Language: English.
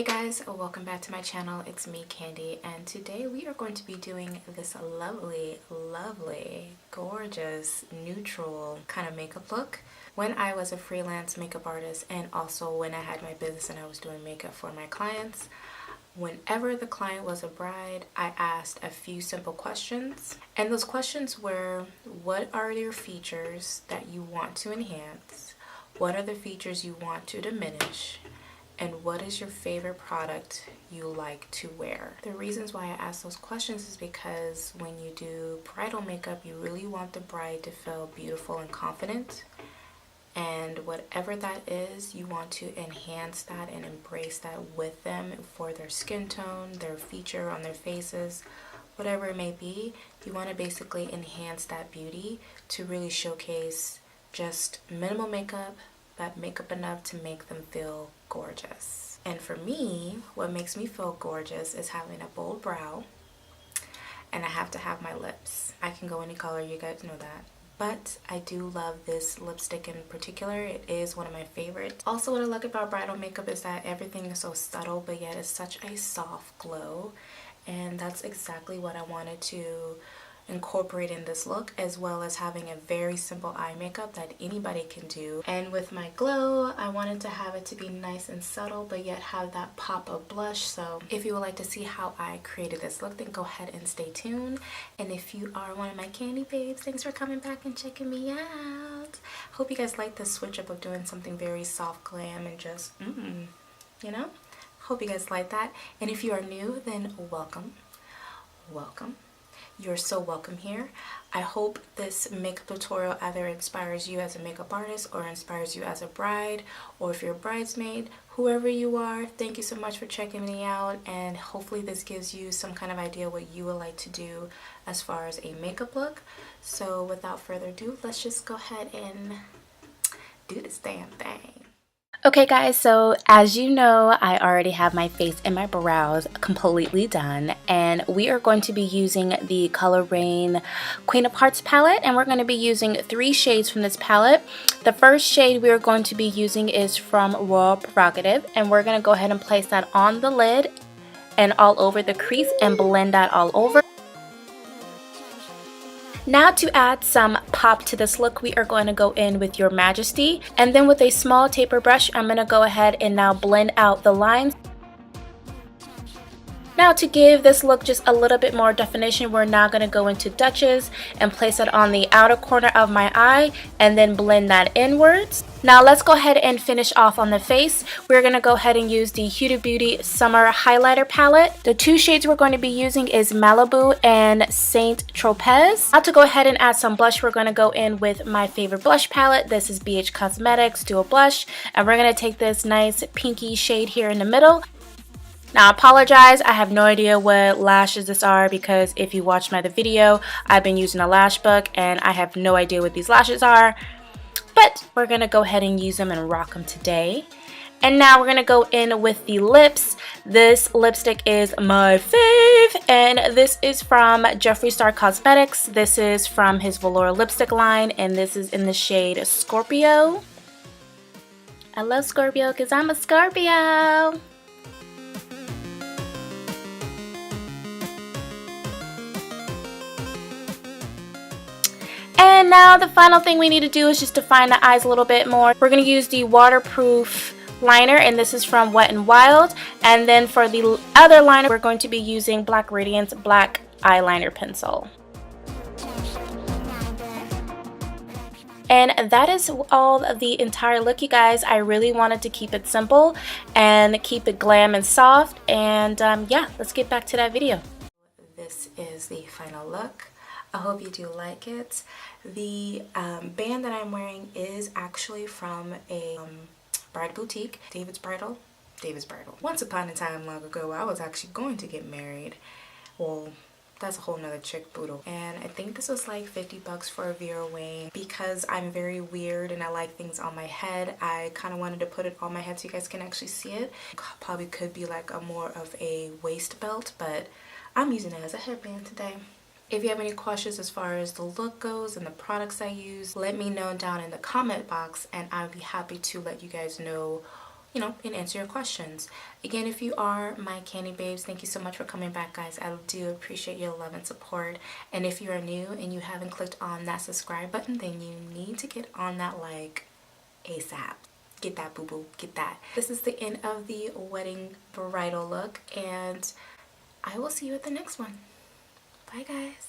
Hey guys, welcome back to my channel. It's me, Kandi, and today we are going to be doing this lovely, gorgeous, neutral kind of makeup look. When I was a freelance makeup artist and also when I had my business and I was doing makeup for my clients, whenever the client was a bride, I asked a few simple questions. And those questions were, what are your features that you want to enhance? What are the features you want to diminish? And what is your favorite product you like to wear? The reasons why I ask those questions is because when you do bridal makeup, you really want the bride to feel beautiful and confident. And whatever that is, you want to enhance that and embrace that with them for their skin tone, their feature on their faces, whatever it may be. You want to basically enhance that beauty to really showcase just minimal makeup, but makeup enough to make them feel gorgeous. And for me, what makes me feel gorgeous is having a bold brow, and I have to have my lips. I can go any color, you guys know that. But I do love this lipstick in particular. It is one of my favorites. Also, what I like about bridal makeup is that everything is so subtle, but yet it's such a soft glow. And that's exactly what I wanted to incorporate in this look, as well as having a very simple eye makeup that anybody can do. And with my glow, I wanted to have it to be nice and subtle, but yet have that pop of blush. So if you would like to see how I created this look, then go ahead and stay tuned. And if you are one of my Kandi babes, thanks for coming back and checking me out. Hope you guys like this switch up of doing something very soft glam and just you know, hope you guys like that. And if you are new, then welcome. You're so welcome here. I hope this makeup tutorial either inspires you as a makeup artist or inspires you as a bride, or if you're a bridesmaid, whoever you are, thank you so much for checking me out, and hopefully this gives you some kind of idea what you would like to do as far as a makeup look. So without further ado, let's just go ahead and do this damn thing. Okay guys, so as you know, I already have my face and my brows completely done, and we are going to be using the color Raine Queen of Hearts palette, and we're going to be using 3 shades from this palette. The first shade we are going to be using is from Prerogative, and we're going to go ahead and place that on the lid and all over the crease and blend that all over. Now to add some pop to this look, we are going to go in with your Majesty, and then with a small taper brush, I'm going to go ahead and now blend out the lines. Now to give this look just a little bit more definition, we're now going to go into Duchess and place it on the outer corner of my eye and then blend that inwards. Now let's go ahead and finish off on the face. We're going to go ahead and use the Huda Beauty Summer Highlighter Palette. The 2 shades we're going to be using is Malibu and Saint Tropez. Now to go ahead and add some blush, we're going to go in with my favorite blush palette. This is BH Cosmetics Dual Blush, and we're going to take this nice pinky shade here in the middle. Now I apologize, I have no idea what lashes this are, because if you watched my other video, I've been using a lash book and I have no idea what these lashes are. But we're going to go ahead and use them and rock them today. And now we're going to go in with the lips. This lipstick is my fave, and this is from Jeffree Star Cosmetics. This is from his Velour lipstick line, and this is in the shade Scorpio. I love Scorpio because I'm a Scorpio. And now the final thing we need to do is just define the eyes a little bit more. We're going to use the waterproof liner, and this is from Wet-n-Wild. And then for the other liner, we're going to be using Black Radiance Black Eyeliner Pencil. And that is all of the entire look, you guys. I really wanted to keep it simple and keep it glam and soft. And yeah, let's get back to that video. This is the final look. I hope you do like it. The band that I'm wearing is actually from a bride boutique, David's Bridal. Once upon a time long ago, I was actually going to get married. Well, that's a whole nother chick boodle. And I think this was like 50 bucks for a Vera Wang. Because I'm very weird and I like things on my head, I kind of wanted to put it on my head so you guys can actually see it. Probably could be like a more of a waist belt, but I'm using it as a headband today. If you have any questions as far as the look goes and the products I use, let me know down in the comment box, and I'll be happy to let you guys know you know, and answer your questions. Again, if you are my Kandi babes, thank you so much for coming back, guys. I do appreciate your love and support. And if you are new and you haven't clicked on that subscribe button, then you need to get on that like ASAP. Get that, boo boo, get that. This is the end of the wedding bridal look, and I will see you at the next one. Bye, guys.